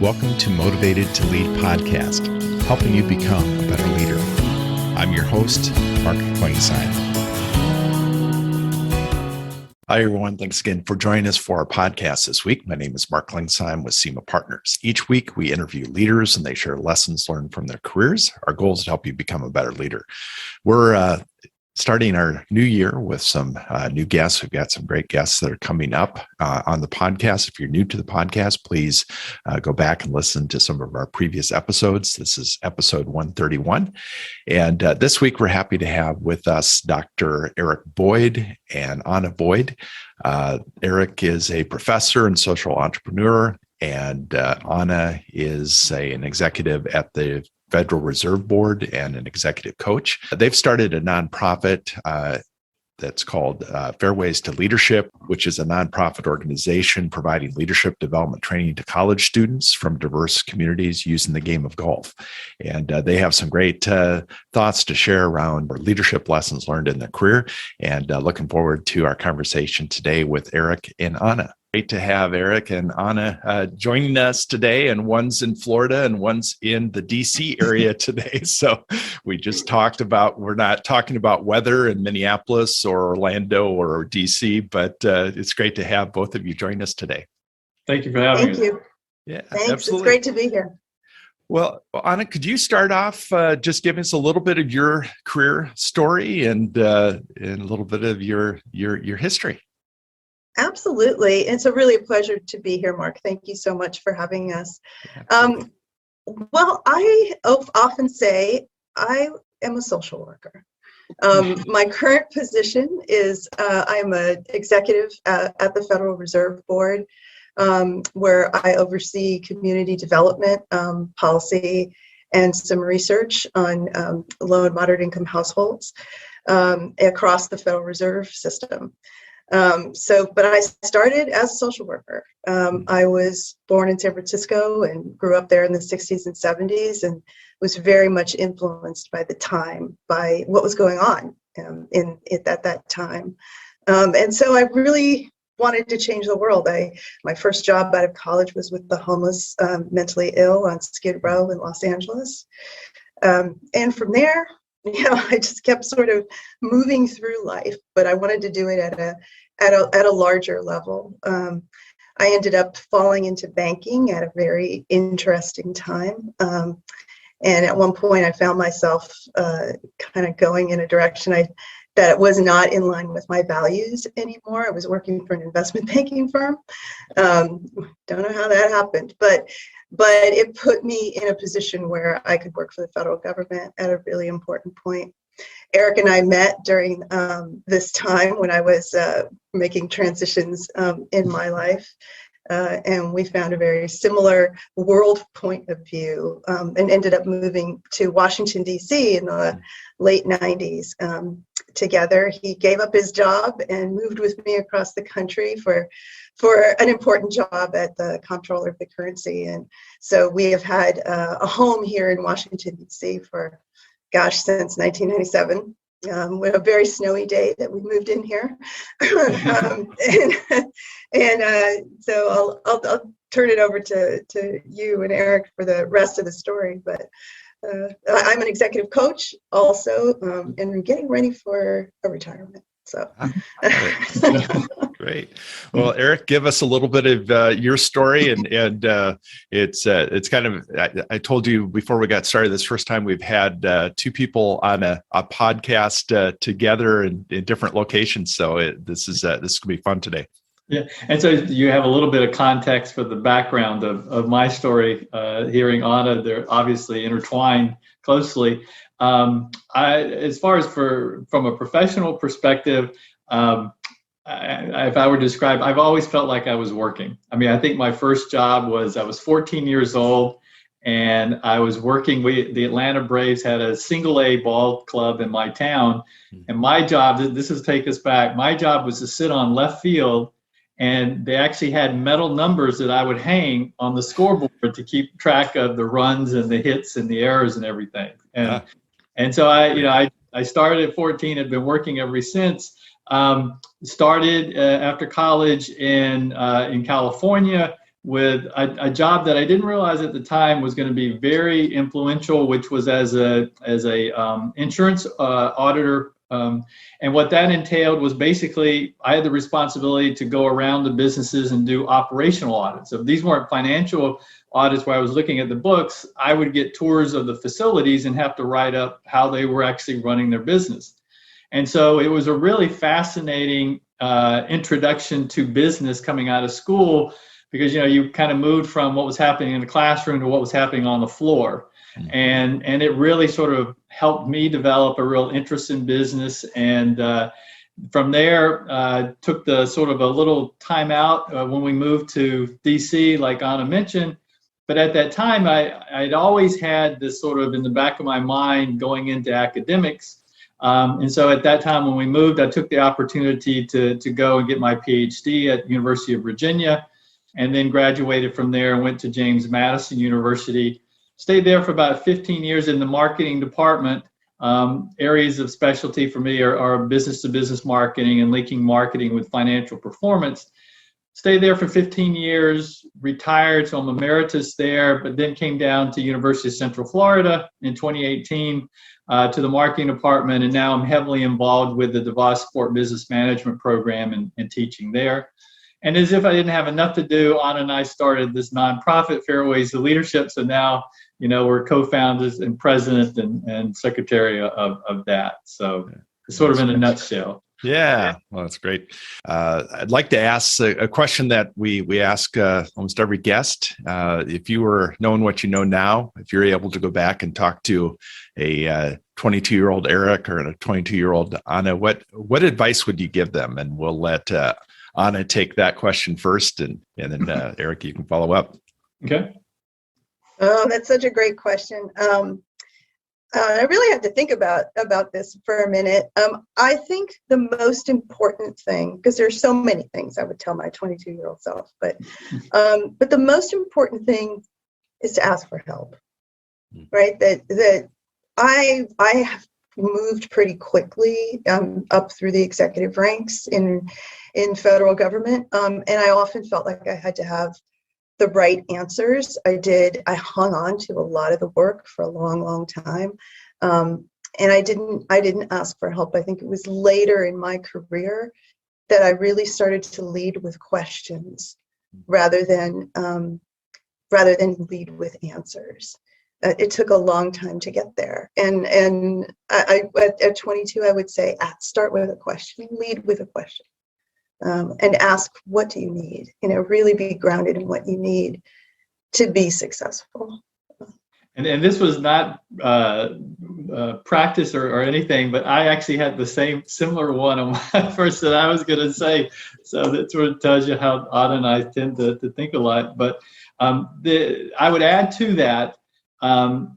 Welcome to Motivated to Lead podcast, helping you become a better leader. I'm your host, Mark Klingsheim. Hi, everyone. Thanks again for joining us for our podcast this week. My name is Mark Klingsheim with SEMA Partners. Each week, we interview leaders and they share lessons learned from their careers. Our goal is to help you become a better leader. We're starting our new year with some new guests. We've got some great guests that are coming up on the podcast. If you're new to the podcast, please go back and listen to some of our previous episodes. This is episode 131. And this week, we're happy to have with us Dr. Eric Boyd and Anna Boyd. Eric is a professor and social entrepreneur, and Anna is an executive at the Federal Reserve Board and an executive coach. They've started a nonprofit that's called FairWays to Leadership, which is a nonprofit organization providing leadership development training to college students from diverse communities using the game of golf. And they have some great thoughts to share around leadership lessons learned in their career. And looking forward to our conversation today with Eric and Anna. Great to have Eric and Anna joining us today, and one's in Florida and one's in the DC area today. So we just talked about, we're not talking about weather in Minneapolis or Orlando or DC, but it's great to have both of you join us today. Thank you for having us. Thank you. Yeah, thanks. Absolutely. It's great to be here. Well, Anna, could you start off just giving us a little bit of your career story and a little bit of your history? Absolutely. It's really a pleasure to be here, Mark. Thank you so much for having us. Well, I often say I am a social worker. My current position is I'm an executive at the Federal Reserve Board, where I oversee community development policy and some research on low and moderate income households across the Federal Reserve System. But I started as a social worker. I was born in San Francisco and grew up there in the 60s and 70s, and was very much influenced by the time, by what was going on at that time. And so I really wanted to change the world. My first job out of college was with the homeless, mentally ill on Skid Row in Los Angeles. And from there, I just kept sort of moving through life, but I wanted to do it at a larger level. I ended up falling into banking at a very interesting time. And at one point I found myself kind of going in a direction that was not in line with my values anymore. I was working for an investment banking firm. Don't know how that happened, but it put me in a position where I could work for the federal government at a really important point. Eric and I met during this time when I was making transitions in my life, and we found a very similar world point of view, and ended up moving to Washington, D.C. in the late 90s together. He gave up his job and moved with me across the country for an important job at the Comptroller of the Currency. And so we have had a home here in Washington, D.C. since 1997. We had a very snowy day that we moved in here. So I'll turn it over to you and Eric for the rest of the story. But I'm an executive coach also, and we're getting ready for a retirement. So Great. Well, Eric, give us a little bit of your story, and it's kind of, I told you before we got started, this first time we've had two people on a podcast together in different locations. So this is going to be fun today. Yeah, and so you have a little bit of context for the background of my story. Hearing Anna, they're obviously intertwined closely. As far as from a professional perspective, if I were to describe, I've always felt like I was working. I mean, I think my first job was, I was 14 years old, and I was working. The Atlanta Braves had a single A ball club in my town, and my job, this is take us back, my job was to sit on left field, and they actually had metal numbers that I would hang on the scoreboard to keep track of the runs and the hits and the errors and everything. And so I started at 14, had been working ever since. Started after college in California, with a job that I didn't realize at the time was going to be very influential, which was as a insurance auditor. And what that entailed was basically I had the responsibility to go around the businesses and do operational audits. So these weren't financial audits where I was looking at the books. I would get tours of the facilities and have to write up how they were actually running their business. And so it was a really fascinating introduction to business coming out of school, because you kind of moved from what was happening in the classroom to what was happening on the floor. And it really sort of helped me develop a real interest in business. And from there, took the sort of a little time out when we moved to DC, like Anna mentioned. But at that time, I'd always had this sort of in the back of my mind going into academics. And so at that time when we moved, I took the opportunity to go and get my PhD at University of Virginia, and then graduated from there and went to James Madison University. Stayed there for about 15 years in the marketing department. Areas of specialty for me are business-to-business marketing and linking marketing with financial performance. Stayed there for 15 years, retired, so I'm emeritus there, but then came down to University of Central Florida in 2018 to the marketing department, and now I'm heavily involved with the DeVos Sport Business Management program and teaching there. And as if I didn't have enough to do, Anna and I started this nonprofit, FairWays to Leadership. So now, we're co-founders and president and secretary of that. So sort of in a nutshell. Yeah, well, that's great. I'd like to ask a question that we ask almost every guest. If you were knowing what you know now, if you're able to go back and talk to a 22-year-old Eric or a 22-year-old Anna, what advice would you give them? And we'll let Anna take that question first, and then Eric, you can follow up. Okay. Oh, that's such a great question. I really have to think about this for a minute. I think the most important thing, because there's so many things I would tell my 22-year-old self, but the most important thing is to ask for help, right? That I have moved pretty quickly up through the executive ranks in federal government, and I often felt like I had to have the right answers. I hung on to a lot of the work for a long time, and I didn't ask for help. I think it was later in my career that I really started to lead with questions rather than lead with answers. It took a long time to get there, and I at 22 I would say start with a question, lead with a question. And ask, what do you need? Really be grounded in what you need to be successful. And this was not practice or anything, but I actually had the similar one on my first that I was going to say. So that sort of tells you how Anna and I tend to think a lot. But I would add to that,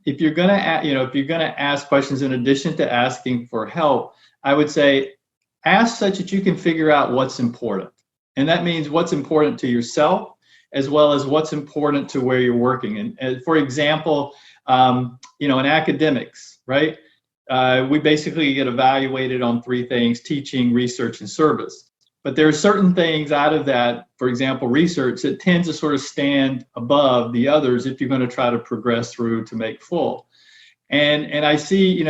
if you're going to ask questions in addition to asking for help, I would say, ask such that you can figure out what's important. And that means what's important to yourself, as well as what's important to where you're working. And for example, in academics, right? We basically get evaluated on three things: teaching, research, and service. But there are certain things out of that, for example, research, that tends to sort of stand above the others if you're going to try to progress through to make full. And I see,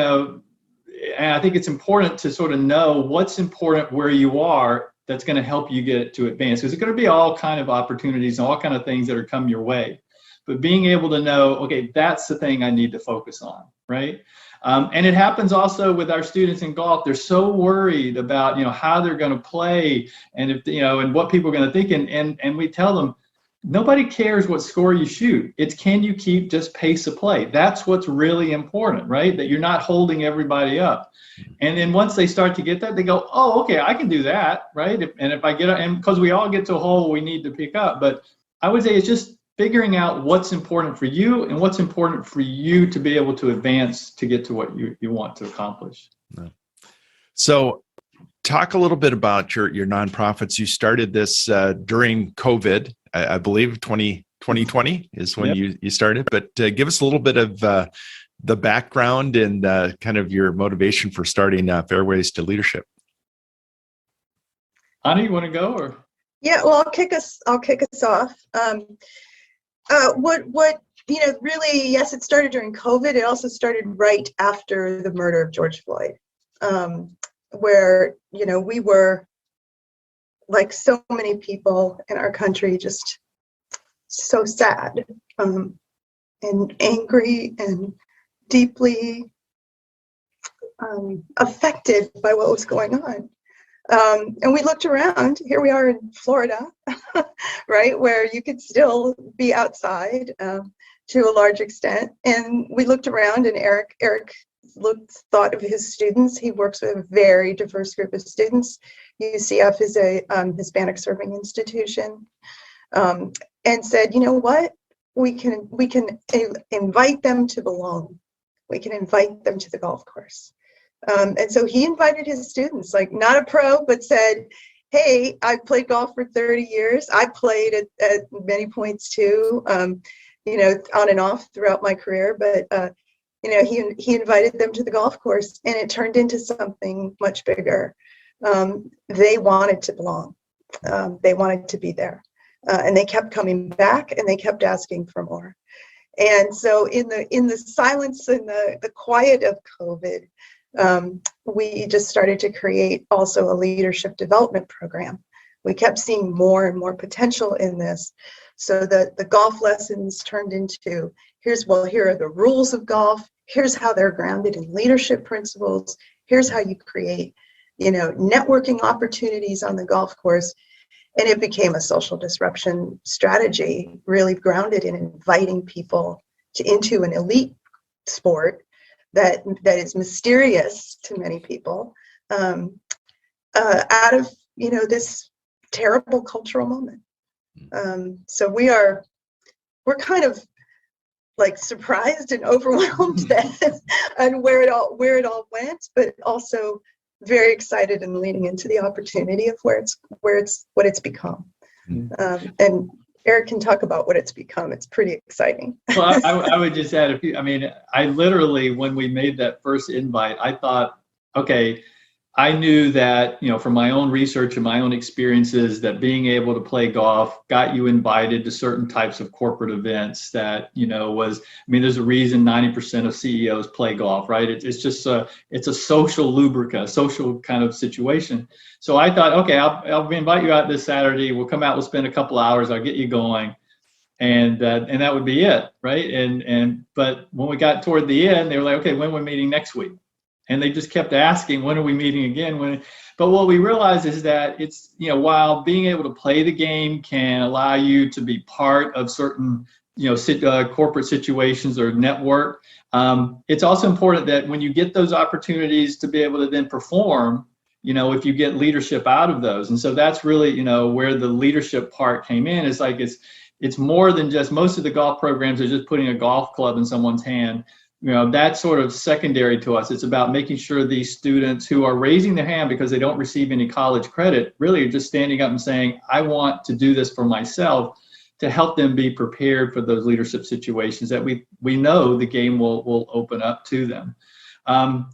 and I think it's important to sort of know what's important where you are that's going to help you get to advance, because there's going to be all kind of opportunities and all kind of things that are come your way. But being able to know, okay, that's the thing I need to focus on, right? And it happens also with our students in golf. They're so worried about, how they're going to play and if, and what people are going to think. And we tell them, nobody cares what score you shoot. It's can you keep just pace of play? That's what's really important, right? That you're not holding everybody up. And then once they start to get that, they go, oh, okay, I can do that, right? And if I get, and because we all get to a hole we need to pick up. But I would say it's just figuring out what's important for you and what's important for you to be able to advance to get to what you want to accomplish. So talk a little bit about your nonprofits. You started this during COVID. I believe 2020 is when you started, but give us a little bit of the background and kind of your motivation for starting FairWays to Leadership. Anna, you want to go or? Yeah, well, I'll kick us off. What really, yes, it started during COVID. It also started right after the murder of George Floyd, where we were, like so many people in our country, just so sad, and angry and deeply affected by what was going on. And we looked around. Here we are in Florida, right, where you could still be outside to a large extent. And we looked around, and Eric thought of his students. He works with a very diverse group of students. UCF is a Hispanic serving institution, and said, you know what, we can invite them to belong. We can invite them to the golf course. And so he invited his students, like not a pro, but said, hey, I played golf for 30 years. I played at many points too, on and off throughout my career. But, he invited them to the golf course, and it turned into something much bigger. They wanted to belong. They wanted to be there. And they kept coming back, and they kept asking for more. And so in the silence and the quiet of COVID, we just started to create also a leadership development program. We kept seeing more and more potential in this, so that the golf lessons turned into, here are the rules of golf. Here's how they're grounded in leadership principles. Here's how you create, networking opportunities on the golf course. And it became a social disruption strategy, really grounded in inviting people into an elite sport that is mysterious to many people, out of this terrible cultural moment. So we're kind of like surprised and overwhelmed that and where it all went, but also very excited and leaning into the opportunity of what it's become. And Eric can talk about what it's become. It's pretty exciting. Well, I would just add a few. I mean, I literally, when we made that first invite, I thought, okay, I knew that, from my own research and my own experiences, that being able to play golf got you invited to certain types of corporate events that, there's a reason 90% of CEOs play golf, right? It's just it's a social lubricant, social kind of situation. So I thought, okay, I'll invite you out this Saturday. We'll come out, we'll spend a couple hours, I'll get you going. And that would be it, right? But when we got toward the end, they were like, okay, when we're meeting next week? And they just kept asking, when are we meeting again? But what we realized is that it's, while being able to play the game can allow you to be part of certain, corporate situations or network, it's also important that when you get those opportunities to be able to then perform, if you get leadership out of those. And so that's really, where the leadership part came in. It's like, it's more than just, most of the golf programs are just putting a golf club in someone's hand. That's sort of secondary to us. It's about making sure these students who are raising their hand because they don't receive any college credit really are just standing up and saying, I want to do this for myself, to help them be prepared for those leadership situations that we know the game will open up to them.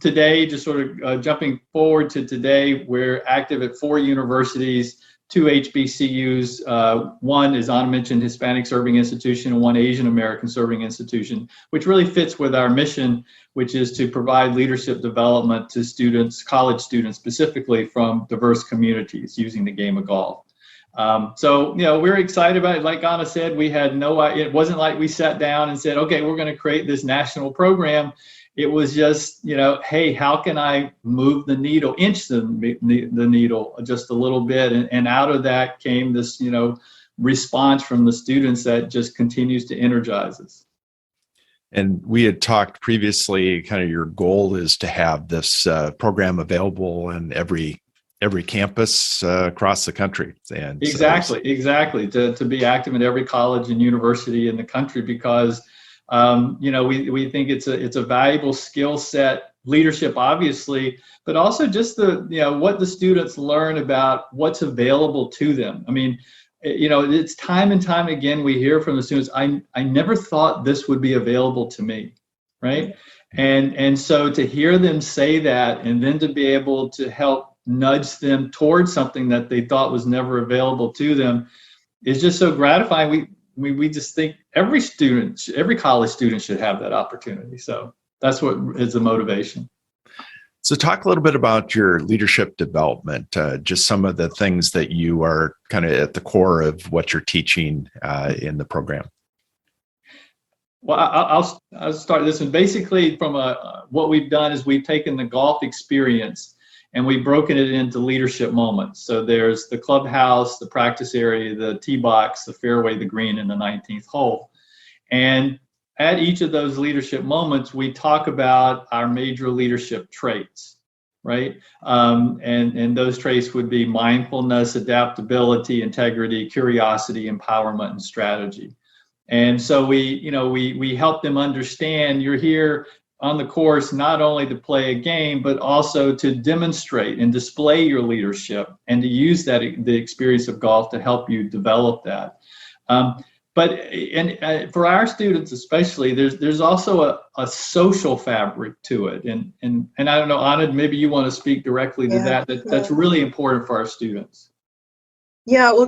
Today, just sort of jumping forward to today, we're active at 4 universities, 2 HBCUs. One, as Anna mentioned, Hispanic Serving Institution, and 1 Asian American Serving Institution, which really fits with our mission, which is to provide leadership development to students, college students specifically, from diverse communities using the game of golf. So, we're excited about it. Like Anna said, we had it wasn't like we sat down and said, okay, we're going to create this national program. It was just, hey, how can I move the needle, inch the needle just a little bit? And out of that came this, response from the students that just continues to energize us. And we had talked previously, kind of your goal is to have this program available in every campus across the country. And exactly. To be active in every college and university in the country, because we think it's a valuable skill set, leadership, obviously, but also just what the students learn about what's available to them. I mean, it's time and time again, we hear from the students, I never thought this would be available to me, right? And so to hear them say that, and then to be able to help nudge them towards something that they thought was never available to them is just so gratifying. We just think every college student should have that opportunity. So that's what is the motivation. So talk a little bit about your leadership development, just some of the things that you are kind of at the core of what you're teaching in the program. Well, I'll start this one. Basically, from what we've done is we've taken the golf experience and we've broken it into leadership moments. So there's the clubhouse, the practice area, the tee box, the fairway, the green, and the 19th hole. And at each of those leadership moments, we talk about our major leadership traits, right? And those traits would be mindfulness, adaptability, integrity, curiosity, empowerment, and strategy. And so we help them understand you're here on the course not only to play a game, but also to demonstrate and display your leadership and to use the experience of golf to help you develop that. But for our students especially, there's also a social fabric to it. And I don't know, Anna, maybe you want to speak directly to that's really important for our students. Yeah, well,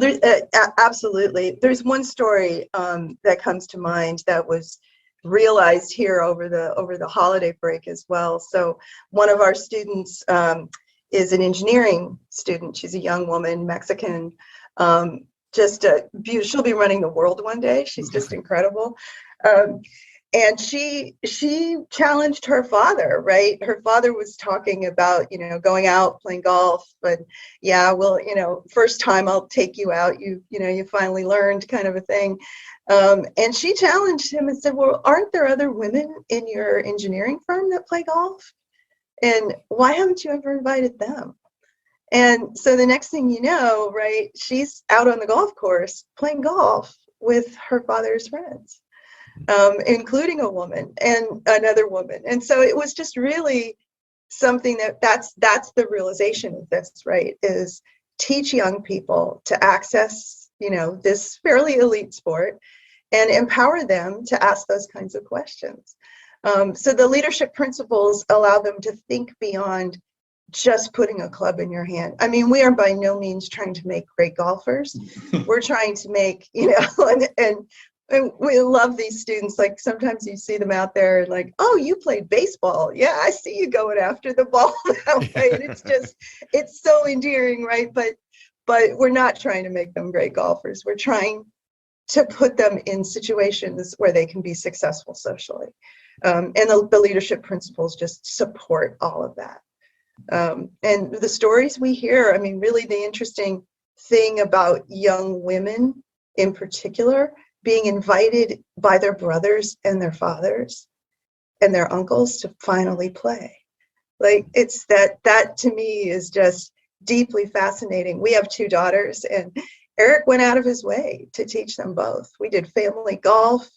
absolutely. There's one story that comes to mind that was realized here over the holiday break as well. So one of our students is an engineering student. She's a young woman, Mexican, just beautiful. She'll be running the world one day. She's just incredible. And she challenged her father, right? Her father was talking about, going out, playing golf, but first time I'll take you out, you finally learned, kind of a thing. And she challenged him and said, well, aren't there other women in your engineering firm that play golf? And why haven't you ever invited them? And so the next thing you know, right, she's out on the golf course playing golf with her father's friends, including a woman and another woman. And so it was just really something that's the realization of this, right, is teach young people to access, this fairly elite sport and empower them to ask those kinds of questions. So the leadership principles allow them to think beyond just putting a club in your hand. I mean, we are by no means trying to make great golfers. We're trying to make, and we love these students. Like sometimes you see them out there and like, oh, you played baseball. Yeah, I see you going after the ball that way. And it's so endearing, right? But we're not trying to make them great golfers. We're trying to put them in situations where they can be successful socially. And the leadership principles just support all of that. And the stories we hear, I mean, really the interesting thing about young women in particular being invited by their brothers and their fathers and their uncles to finally play. Like it's that to me is just deeply fascinating. We have 2 daughters and Eric went out of his way to teach them both. We did family golf.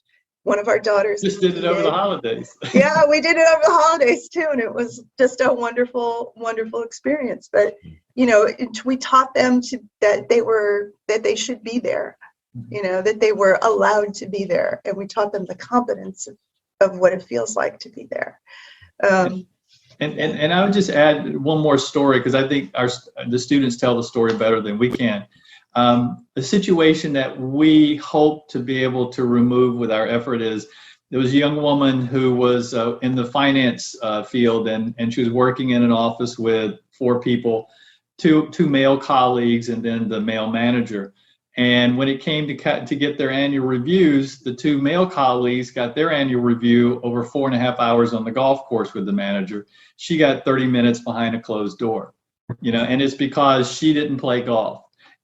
One of our daughters just did it over the holidays. Yeah, we did it over the holidays too, and it was just a wonderful, wonderful experience. But we taught them that they should be there, that they were allowed to be there, and we taught them the competence of what it feels like to be there. And I would just add one more story because I think the students tell the story better than we can. The situation that we hope to be able to remove with our effort is there was a young woman who was in the finance field and she was working in an office with 4 people, two male colleagues and then the male manager. And when it came to get their annual reviews, the 2 male colleagues got their annual review over 4.5 hours on the golf course with the manager. She got 30 minutes behind a closed door, and it's because she didn't play golf.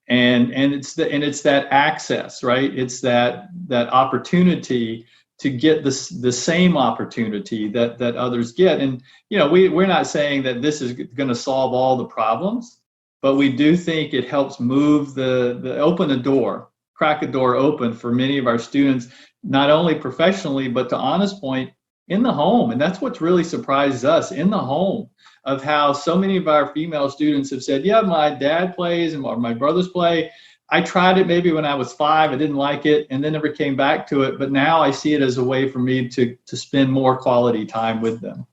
And it's that access, right? It's that opportunity to get the same opportunity that others get. And we're not saying that this is going to solve all the problems, but we do think it helps move open a door, crack a door open for many of our students, not only professionally, but to Anna's point, in the home. And that's what's really surprised us, in the home, of how so many of our female students have said, yeah, my dad plays or my brothers play. I tried it maybe when I was 5, I didn't like it, and then never came back to it. But now I see it as a way for me to spend more quality time with them.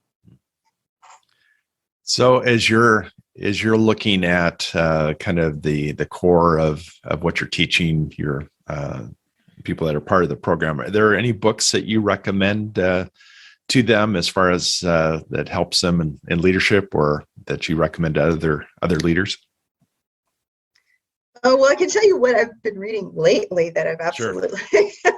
So as you're as you're looking at kind of the core of what you're teaching your people that are part of the program, are there any books that you recommend to them as far as that helps them in leadership, or that you recommend to other leaders? Oh, well, I can tell you what I've been reading lately that I've absolutely. Sure.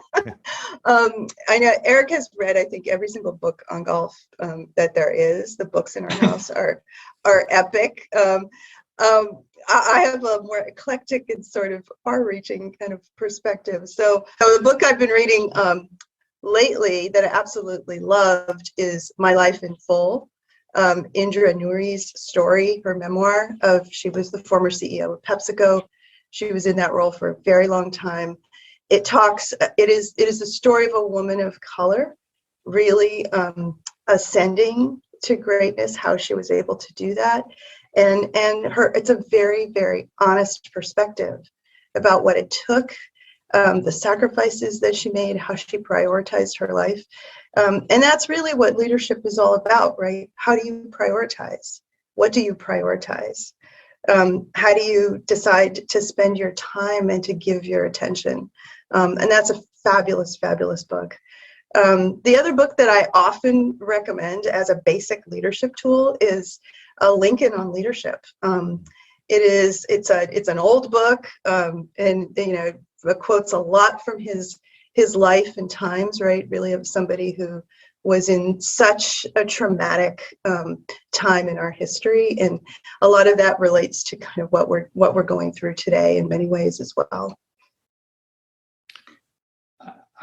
I know Eric has read, I think, every single book on golf that there is. The books in our house are epic. I have a more eclectic and sort of far-reaching kind of perspective. So the book I've been reading lately that I absolutely loved is My Life in Full. Indra Nouri's story, her memoir she was the former CEO of PepsiCo. She was in that role for a very long time. It is the story of a woman of color really ascending to greatness, how she was able to do that. And it's a very, very honest perspective about what it took, the sacrifices that she made, how she prioritized her life. And that's really what leadership is all about, right? How do you prioritize? What do you prioritize? How do you decide to spend your time and to give your attention? And that's a fabulous, fabulous book. The other book that I often recommend as a basic leadership tool is Lincoln on Leadership. It's an old book, and it quotes a lot from his life and times, right? Really, of somebody who was in such a traumatic time in our history, and a lot of that relates to kind of what we're going through today in many ways as well.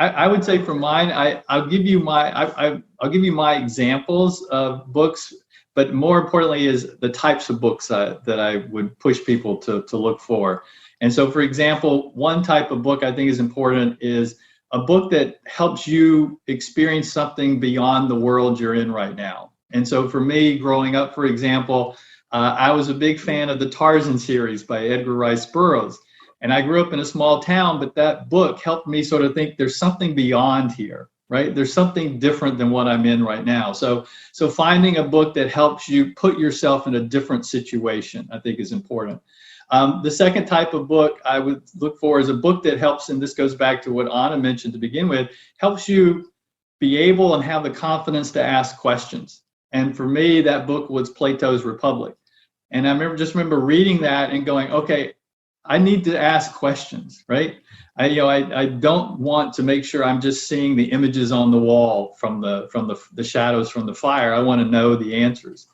I would say for mine, I'll give you my examples of books, but more importantly is the types of books that I would push people to look for. And so, for example, one type of book I think is important is a book that helps you experience something beyond the world you're in right now. And so for me, growing up, for example, I was a big fan of the Tarzan series by Edgar Rice Burroughs. And I grew up in a small town, but that book helped me sort of think there's something beyond here, right? There's something different than what I'm in right now. So finding a book that helps you put yourself in a different situation, I think is important. The second type of book I would look for is a book that helps, and this goes back to what Anna mentioned to begin with, helps you be able and have the confidence to ask questions. And for me, that book was Plato's Republic. And I remember reading that and going, okay, I need to ask questions, right? I don't want to make sure I'm just seeing the images on the wall from the shadows from the fire. I want to know the answers.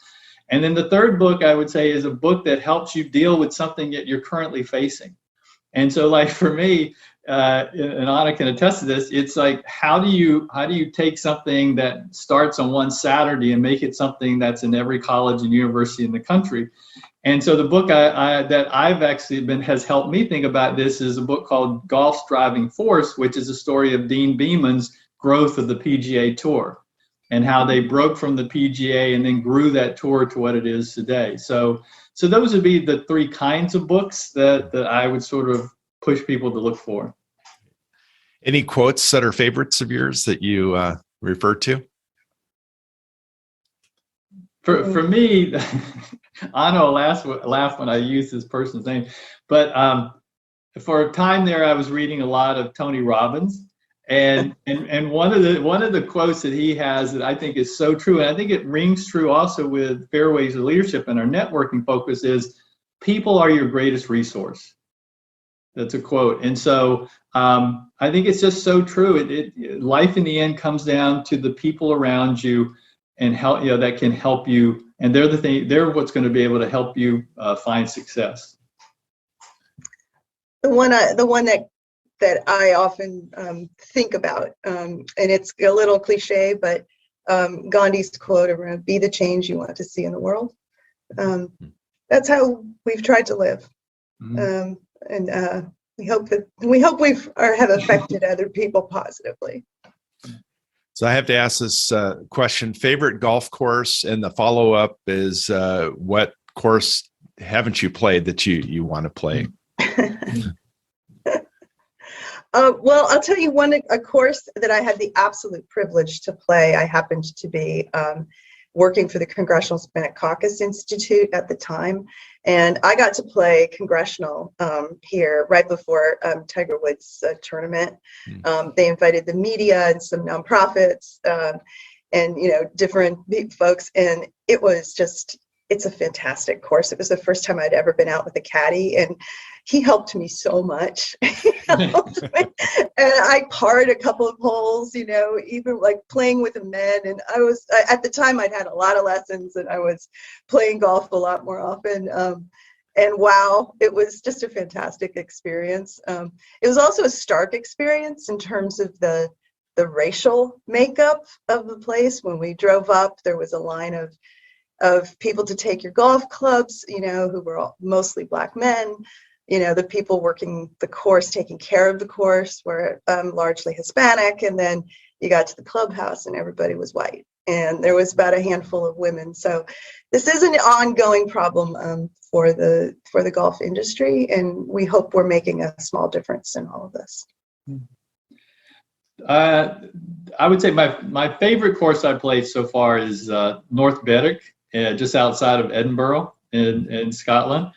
And then the third book I would say is a book that helps you deal with something that you're currently facing. And so, like for me, and Anna can attest to this, it's like how do you take something that starts on one Saturday and make it something that's in every college and university in the country? And so the book that I've actually has helped me think about this is a book called Golf's Driving Force, which is a story of Dean Beeman's growth of the PGA Tour and how they broke from the PGA and then grew that tour to what it is today. So those would be the three kinds of books that I would sort of push people to look for. Any quotes that are favorites of yours that you refer to? For me, Anna will laugh when I use this person's name, but for a time there, I was reading a lot of Tony Robbins, and one of the quotes that he has that I think is so true, and I think it rings true also with FairWays of Leadership and our networking focus is, people are your greatest resource. That's a quote, and so I think it's just so true. Life in the end comes down to the people around you and help that can help you, and they're what's going to be able to help you find success. The one that I often think about, and it's a little cliche, but Gandhi's quote around "Be the change you want to see in the world." That's how we've tried to live, and we hope we have affected other people positively. So I have to ask this question, favorite golf course, and the follow-up is what course haven't you played that you want to play? Well, I'll tell you a course that I had the absolute privilege to play. I happened to be working for the Congressional Hispanic Caucus Institute at the time. And I got to play congressional here right before Tiger Woods' tournament. They invited the media and some nonprofits and, different folks. And it was just, it's a fantastic course. It was the first time I'd ever been out with a caddy, and he helped me so much. And I parred a couple of holes, even like playing with the men. And at the time I'd had a lot of lessons, and I was playing golf a lot more often. And wow, it was just a fantastic experience. It was also a stark experience in terms of the racial makeup of the place. When we drove up, there was a line of people to take your golf clubs, who were all mostly Black men. The people working the course, taking care of the course, were largely Hispanic. And then you got to the clubhouse and everybody was white. And there was about a handful of women. So this is an ongoing problem for the golf industry. And we hope we're making a small difference in all of this. I would say my favorite course I played so far is North Berwick, just outside of Edinburgh in Scotland.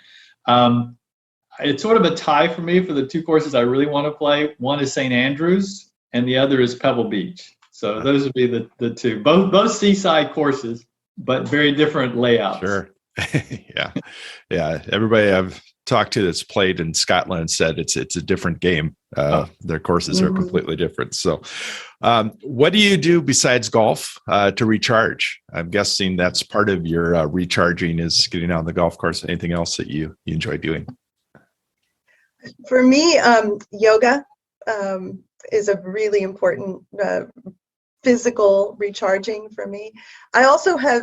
It's sort of a tie for me for the two courses I really want to play. One is St. Andrews, and the other is Pebble Beach. So those would be the two, both seaside courses, but very different layouts. Sure. Yeah. Everybody I've talked to that's played in Scotland said it's a different game. Their courses are completely different. So what do you do besides golf to recharge? I'm guessing that's part of your recharging is getting out on the golf course. Anything else that you enjoy doing? For me, yoga is a really important physical recharging for me. I also have,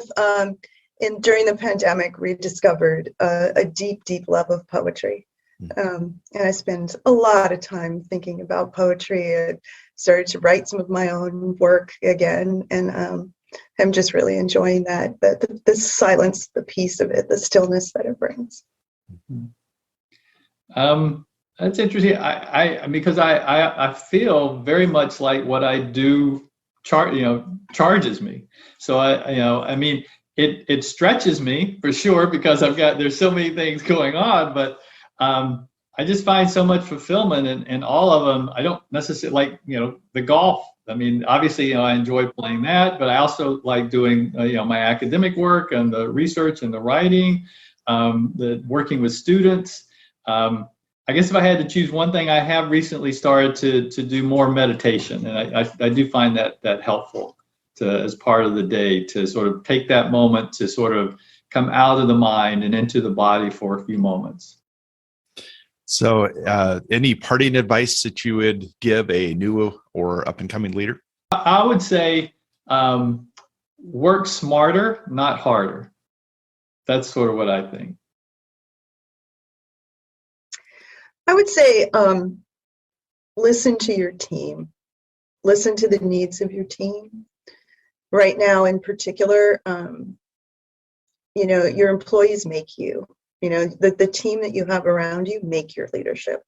during the pandemic, rediscovered a deep love of poetry. And I spend a lot of time thinking about poetry. I started to write some of my own work again, and I'm just really enjoying that, the silence, the peace of it, the stillness that it brings. That's interesting. Because I feel very much like what I do charges me. So it stretches me for sure, because there's so many things going on, but I just find so much fulfillment in all of them. I don't necessarily like, the golf. Obviously, I enjoy playing that, but I also like doing, my academic work and the research and the writing, the working with students. I guess if I had to choose one thing, I have recently started to do more meditation, and I do find that helpful as part of the day, to sort of take that moment to sort of come out of the mind and into the body for a few moments. So any parting advice that you would give a new or up-and-coming leader? I would say work smarter, not harder. That's sort of what I think. I would say listen to your team. Listen to the needs of your team. Right now, in particular, your employees make you. The team that you have around you make your leadership.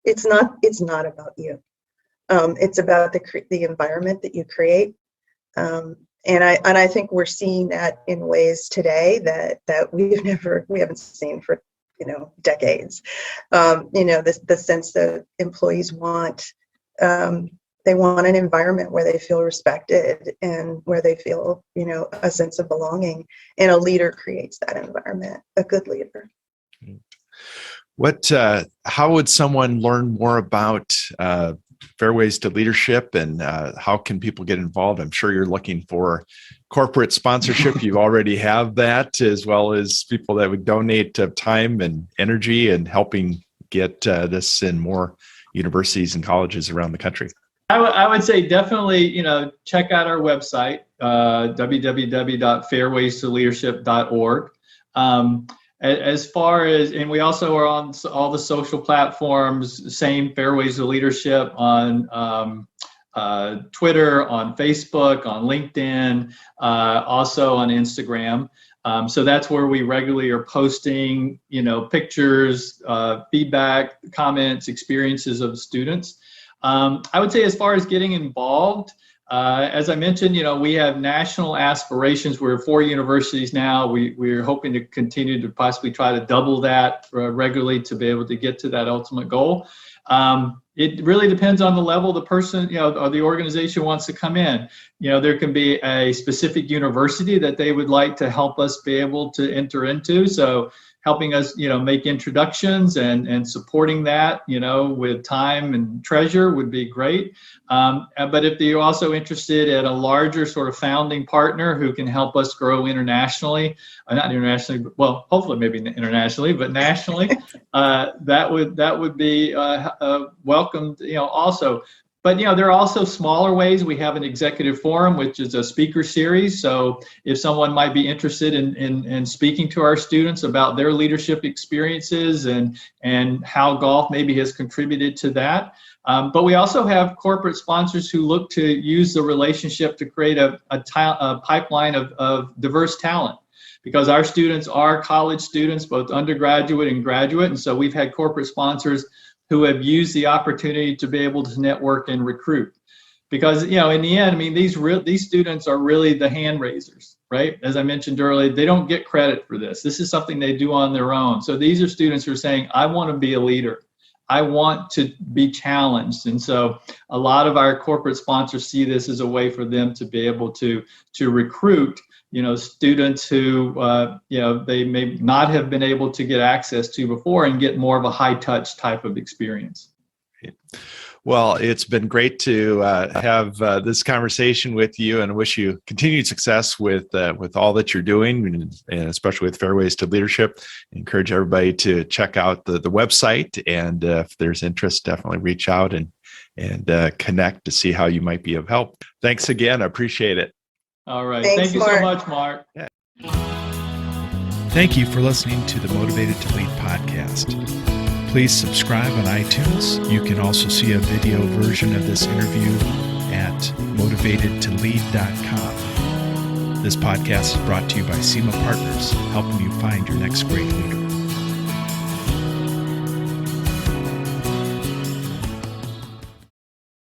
It's not about you. It's about the environment that you create. And I think we're seeing that in ways today that we haven't seen for decades. The sense that employees want, they want an environment where they feel respected and where they feel, a sense of belonging. And a leader creates that environment, a good leader. How would someone learn more about FairWays to Leadership, and how can people get involved? I'm sure you're looking for corporate sponsorship. You already have that, as well as people that would donate time and energy and helping get this in more universities and colleges around the country. I would say definitely, check out our website, www.fairwaystoleadership.org. As far as, and we also are on all the social platforms, same FairWays to Leadership on Twitter, on Facebook, on LinkedIn, also on Instagram. So that's where we regularly are posting, pictures, feedback, comments, experiences of students. I would say as far as getting involved, As I mentioned, we have national aspirations. We're 4 universities now. We're hoping to continue to possibly try to double that regularly to be able to get to that ultimate goal. It really depends on the level the person, or the organization wants to come in. There can be a specific university that they would like to help us be able to enter into. So helping us, make introductions and supporting that, with time and treasure would be great. But if you're also interested in a larger sort of founding partner who can help us grow internationally, not internationally, well, hopefully maybe internationally, but nationally, that would be welcomed, also. But, there are also smaller ways. We have an executive forum, which is a speaker series. So if someone might be interested in speaking to our students about their leadership experiences and how golf maybe has contributed to that. But we also have corporate sponsors who look to use the relationship to create a pipeline of diverse talent. Because our students are college students, both undergraduate and graduate. And so we've had corporate sponsors who have used the opportunity to be able to network and recruit. Because, in the end, these students are really the hand raisers, right? As I mentioned earlier, they don't get credit for this. This is something they do on their own. So these are students who are saying, I want to be a leader. I want to be challenged. And so a lot of our corporate sponsors see this as a way for them to be able to recruit students who, they may not have been able to get access to before and get more of a high touch type of experience. Well, it's been great to have this conversation with you, and I wish you continued success with all that you're doing, and especially with FairWays to Leadership. I encourage everybody to check out the website, and if there's interest, definitely reach out and connect to see how you might be of help. Thanks again. I appreciate it. All right. Thanks, Thank you Mark. so much, Mark. Yeah. Thank you for listening to the Motivated to Lead podcast. Please subscribe on iTunes. You can also see a video version of this interview at motivatedtolead.com. This podcast is brought to you by SEMA Partners, helping you find your next great leader.